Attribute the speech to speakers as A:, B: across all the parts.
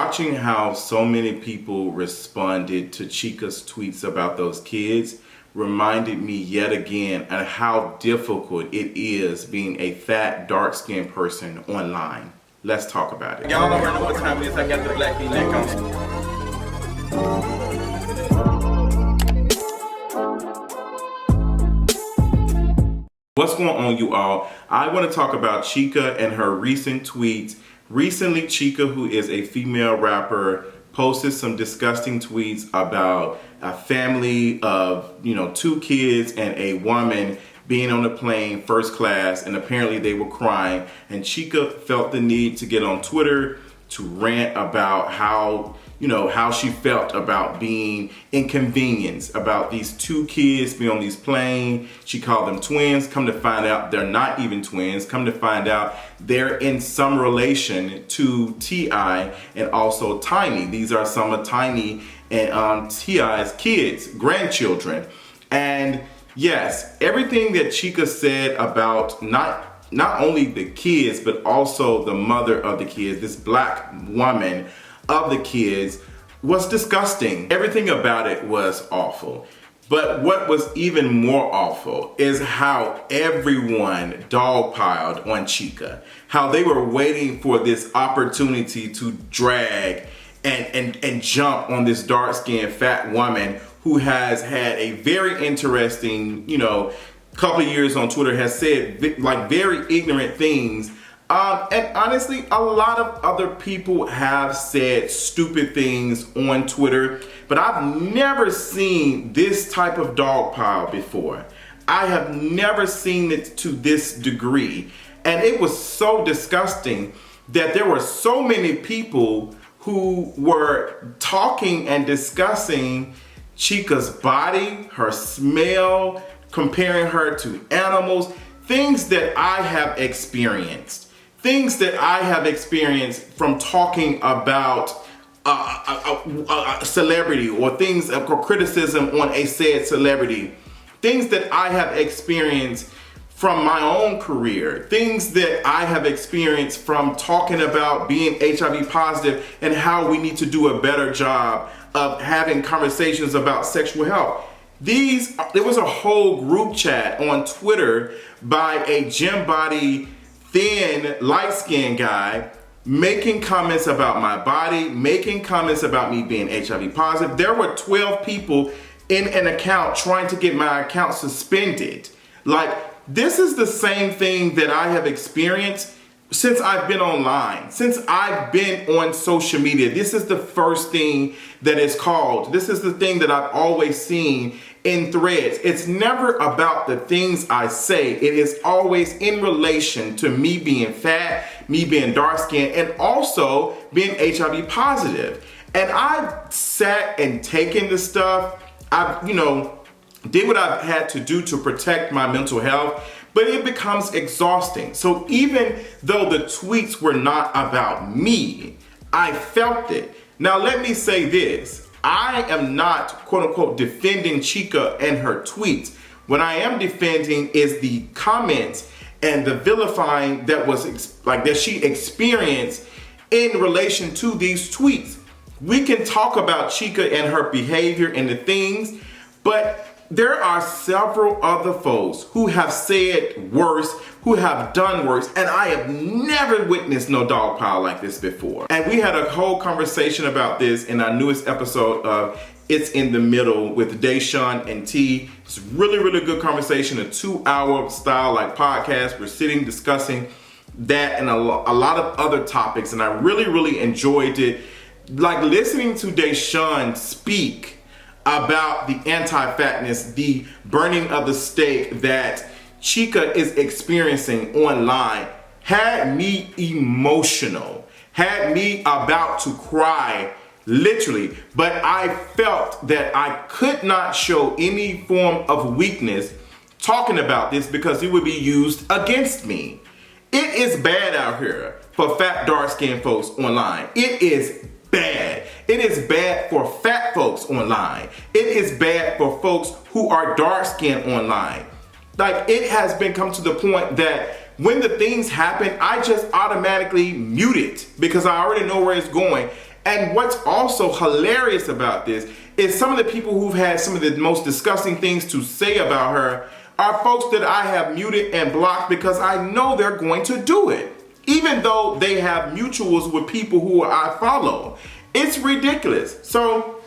A: watching how so many people responded to Chika's tweets about those kids reminded me yet again of how difficult it is being a fat, dark-skinned person online. Let's talk about it.
B: Y'all already know what time it is. I got the black V-neck on.
A: What's going on, you all? I want to talk about Chika and her recent tweets. Recently, Chika, who is a female rapper, posted some disgusting tweets about a family of, 2 kids and a woman being on the plane first class, and apparently they were crying. And Chika felt the need to get on Twitter to rant about how she felt about being inconvenienced about these 2 kids being on these planes. She called them twins. Come to find out, they're not even twins. Come to find out, they're in some relation to T.I. and also Tiny. These are some of Tiny and T.I.'s kids, grandchildren. And yes, everything that Chika said about not only the kids, but also the mother of the kids, this black woman of the kids, was disgusting. Everything about it was awful. But what was even more awful is how everyone dogpiled on Chika. How they were waiting for this opportunity to drag and jump on this dark-skinned fat woman who has had a very interesting, couple of years on Twitter, has said like very ignorant things. And honestly, a lot of other people have said stupid things on Twitter, but I've never seen this type of dogpile before. I have never seen it to this degree. And it was so disgusting that there were so many people who were talking and discussing Chika's body, her smell, comparing her to animals, things that I have experienced. Things that I have experienced from talking about a celebrity, or things of criticism on a said celebrity. Things that I have experienced from my own career. Things that I have experienced from talking about being HIV positive and how we need to do a better job of having conversations about sexual health. There was a whole group chat on Twitter by a gym body, thin, light-skinned guy making comments about my body, making comments about me being HIV positive. There were 12 people in an account trying to get my account suspended. Like, this is the same thing that I have experienced since I've been online, since I've been on social media. This is the first thing that is called. This is the thing that I've always seen in threads. It's never about the things I say. It is always in relation to me being fat, me being dark skinned, and also being HIV positive. And I've sat and taken the stuff. I've, did what I've had to do to protect my mental health, but it becomes exhausting. So even though the tweets were not about me, I felt it. Now let me say this. I am not, quote unquote, defending Chika and her tweets. What I am defending is the comments and the vilifying that she experienced in relation to these tweets. We can talk about Chika and her behavior and the things, but there are several other folks who have said worse, who have done worse, and I have never witnessed no dogpile like this before. And we had a whole conversation about this in our newest episode of It's in the Middle with Deshaun and T. It's really, really good conversation, a 2-hour style like podcast. We're sitting discussing that and a lot of other topics, and I really, really enjoyed it. Like listening to Deshaun speak about the anti-fatness, the burning of the steak that Chika is experiencing online, had me emotional, had me about to cry, literally. But I felt that I could not show any form of weakness talking about this because it would be used against me. It is bad out here for fat, dark-skinned folks online. It is bad. It is bad for fat folks online. It is bad for folks who are dark-skinned online. Like, it has come to the point that when the things happen, I just automatically mute it because I already know where it's going. And what's also hilarious about this is some of the people who've had some of the most disgusting things to say about her are folks that I have muted and blocked because I know they're going to do it, even though they have mutuals with people who I follow. It's ridiculous. So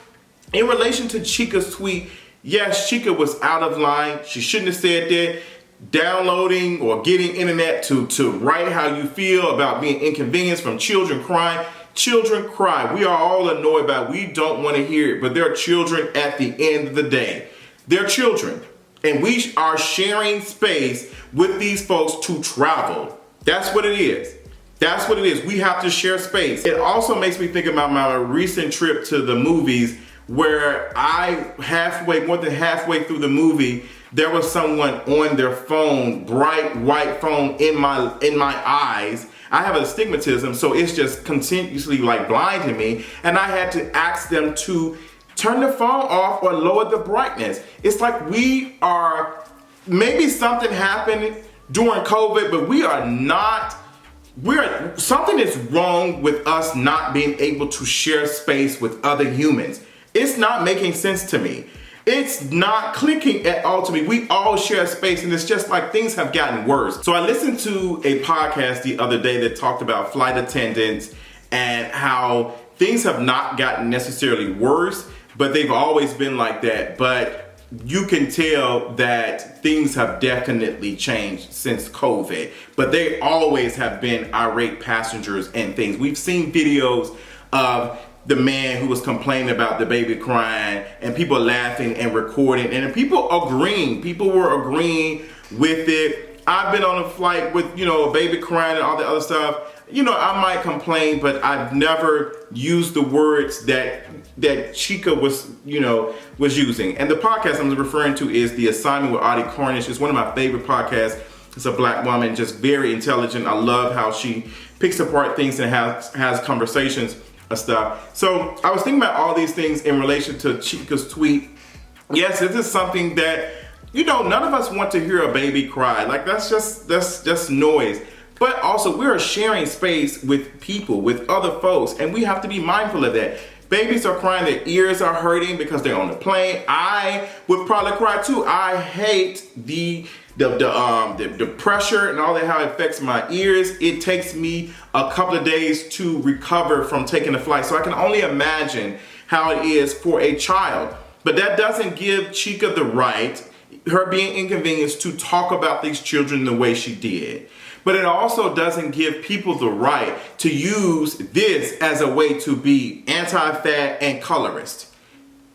A: in relation to Chika's tweet, yes, Chika was out of line. She shouldn't have said that. Downloading or getting internet to write how you feel about being inconvenienced from children crying. Children cry. We are all annoyed by it. We don't want to hear it, but they're children at the end of the day. They're children. And we are sharing space with these folks to travel. That's what it is. That's what it is. We have to share space. It also makes me think about my recent trip to the movies where more than halfway through the movie, there was someone on their phone, bright white phone in my eyes. I have astigmatism, so it's just continuously like blinding me. And I had to ask them to turn the phone off or lower the brightness. It's like maybe something happened during COVID, but something is wrong with us not being able to share space with other humans. It's not making sense to me. It's not clicking at all to me. We all share space, and it's just like things have gotten worse. So I listened to a podcast the other day that talked about flight attendants and how things have not gotten necessarily worse, but they've always been like that. But you can tell that things have definitely changed since COVID, but they always have been irate passengers and things. We've seen videos of the man who was complaining about the baby crying and people laughing and recording and people agreeing. People were agreeing with it. I've been on a flight with, a baby crying and all the other stuff. I might complain, but I've never used the words that Chika was using. And the podcast I'm referring to is The Assignment with Audie Cornish. It's one of my favorite podcasts. It's a black woman, just very intelligent. I love how she picks apart things and has conversations and stuff. So I was thinking about all these things in relation to Chika's tweet. Yes, this is something that, none of us want to hear a baby cry. Like that's just noise. But also we are sharing space with people, with other folks, and we have to be mindful of that. Babies are crying, their ears are hurting because they're on the plane. I would probably cry too. I hate the pressure and all that, how it affects my ears. It takes me a couple of days to recover from taking the flight. So I can only imagine how it is for a child. But that doesn't give Chika the right, her being inconvenienced, to talk about these children the way she did. But it also doesn't give people the right to use this as a way to be anti-fat and colorist.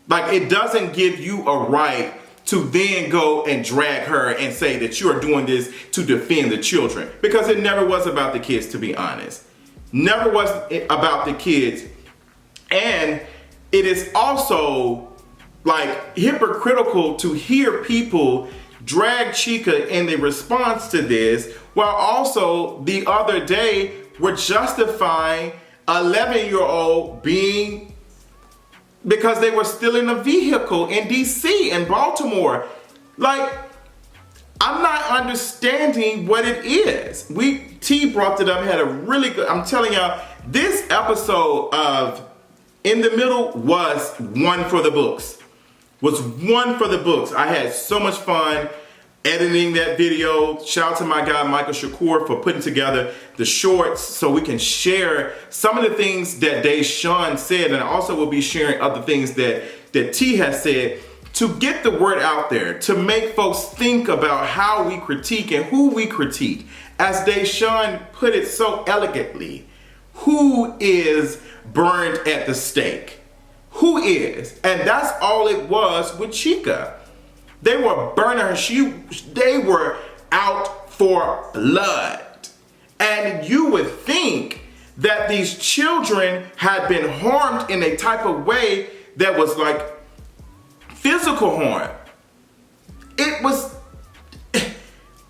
A: Like, it doesn't give you a right to then go and drag her and say that you are doing this to defend the children. Because it never was about the kids, to be honest. Never was about the kids. And it is also like hypocritical to hear people drag Chika in the response to this, while also the other day we're justifying 11-year-old being, because they were still in a vehicle in DC and Baltimore. Like, I'm not understanding what it is. T brought it up, had a really good, I'm telling y'all, this episode of In the Middle was one for the books. I had so much fun editing that video. Shout out to my guy Michael Shakur for putting together the shorts so we can share some of the things that Deshaun said, and I also will be sharing other things that T has said to get the word out there, to make folks think about how we critique and who we critique. As Deshaun put it so elegantly, who is burned at the stake? Who is? And that's all it was with Chika. They were burning her. They were out for blood. And you would think that these children had been harmed in a type of way that was like physical harm. It was,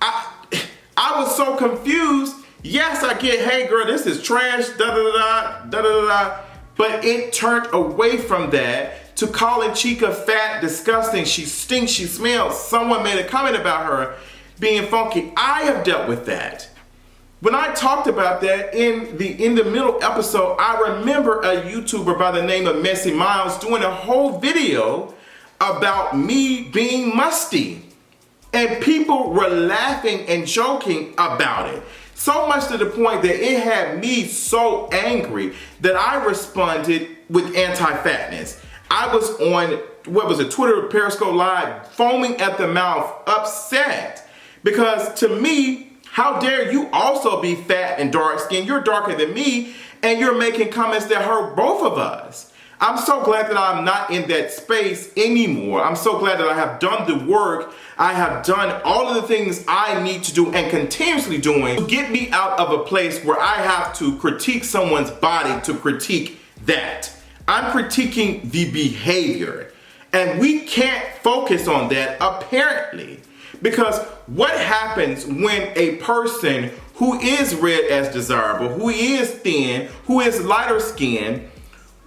A: I was so confused. Yes, I get, hey girl, this is trash, da-da-da-da. But it turned away from that to calling Chika fat, disgusting, she stinks, she smells. Someone made a comment about her being funky. I have dealt with that. When I talked about that in the middle episode, I remember a YouTuber by the name of Messy Miles doing a whole video about me being musty. And people were laughing and joking about it. So much to the point that it had me so angry that I responded with anti-fatness. I was on, Twitter, Periscope Live, foaming at the mouth, upset. Because to me, how dare you also be fat and dark skinned? You're darker than me, and you're making comments that hurt both of us. I'm so glad that I'm not in that space anymore. I'm so glad that I have done the work. I have done all of the things I need to do and continuously doing to get me out of a place where I have to critique someone's body to critique that. I'm critiquing the behavior. And we can't focus on that, apparently. Because what happens when a person who is read as desirable, who is thin, who is lighter skinned,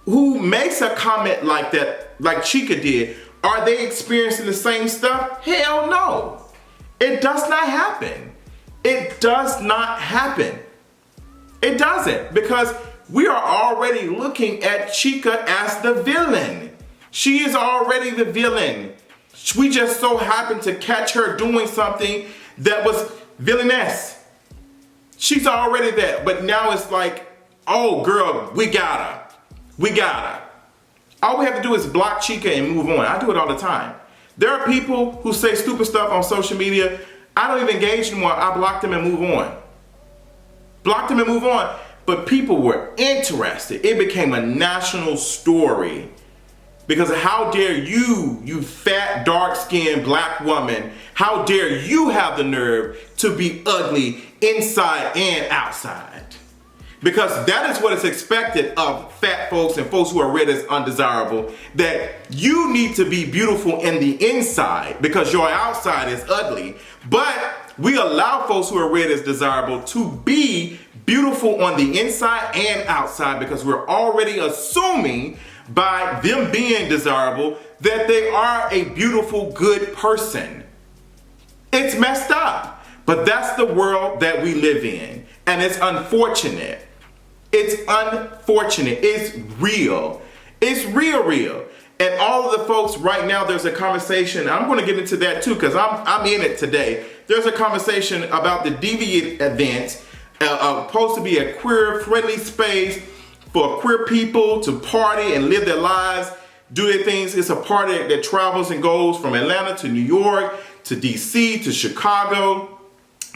A: who makes a comment like that, like Chika did, are they experiencing the same stuff? Hell no. It does not happen. It does not happen. It doesn't, because we are already looking at Chika as the villain. She is already the villain. We just so happened to catch her doing something that was villainous. She's already that, but now it's like, oh girl, we got her. We got her. All we have to do is block Chika and move on. I do it all the time. There are people who say stupid stuff on social media. I don't even engage anymore. I block them and move on. Block them and move on. But people were interested. It became a national story. Because how dare you, you fat, dark-skinned black woman, how dare you have the nerve to be ugly inside and outside? Because that is what is expected of fat folks and folks who are read as undesirable, that you need to be beautiful in the inside because your outside is ugly. But we allow folks who are read as desirable to be beautiful on the inside and outside because we're already assuming by them being desirable that they are a beautiful, good person. It's messed up, but that's the world that we live in, and it's unfortunate. It's unfortunate. It's real. It's real. And all of the folks right now, there's a conversation. I'm going to get into that too because I'm in it today. There's a conversation about the Deviant event, supposed to be a queer-friendly space for queer people to party and live their lives, do their things. It's a party that travels and goes from Atlanta to New York to DC to Chicago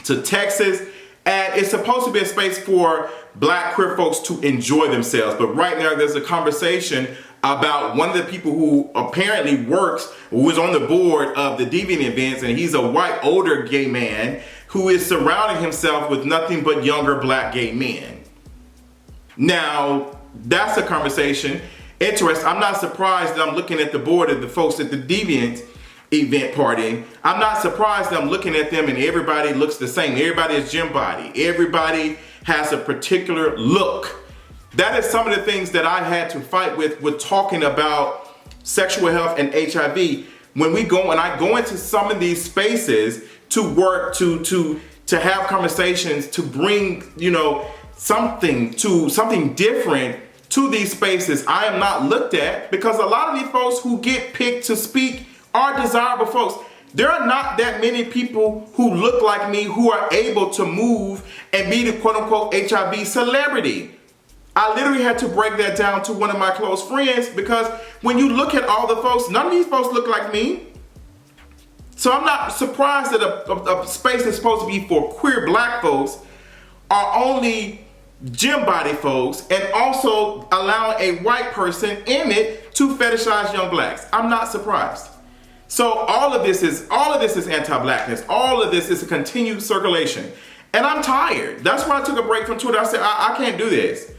A: to Texas. And it's supposed to be a space for black queer folks to enjoy themselves. But right now there's a conversation about one of the people who apparently works, who is on the board of the Deviant events, and he's a white, older gay man who is surrounding himself with nothing but younger black gay men. Now, that's a conversation. Interesting. I'm not surprised that I'm looking at the board of the folks at the Deviant event party. I'm not surprised that I'm looking at them and everybody looks the same. Everybody is gym body. Everybody has a particular look. That is some of the things that I had to fight with talking about sexual health and HIV. When I go into some of these spaces to work, to have conversations, to bring, something different to these spaces, I am not looked at because a lot of these folks who get picked to speak are desirable folks. There are not that many people who look like me who are able to move and be the quote-unquote HIV celebrity. I literally had to break that down to one of my close friends because when you look at all the folks, none of these folks look like me. So I'm not surprised that a space that's supposed to be for queer black folks are only gym body folks and also allowing a white person in it to fetishize young blacks. I'm not surprised. So all of this is anti-blackness. All of this is a continued circulation. And I'm tired. That's why I took a break from Twitter. I said, I can't do this.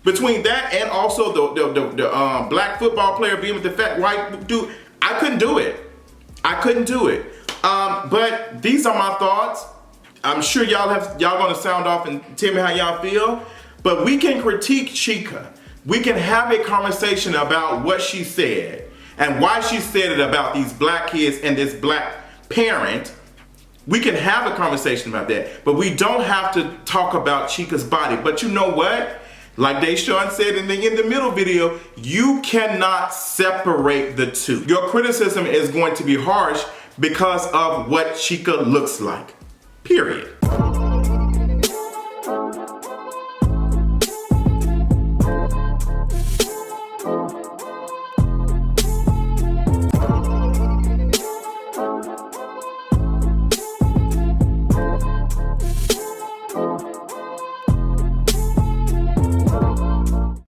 A: Between that and also the black football player being with the fat white dude, I couldn't do it. But these are my thoughts. I'm sure y'all gonna sound off and tell me how y'all feel. But we can critique Chika. We can have a conversation about what she said and why she said it about these black kids and this black parent We can have a conversation about that, but we don't have to talk about Chika's body. But you know what? Like Deshaun said in the middle video, you cannot separate the two. Your criticism is going to be harsh because of what Chika looks like. Period.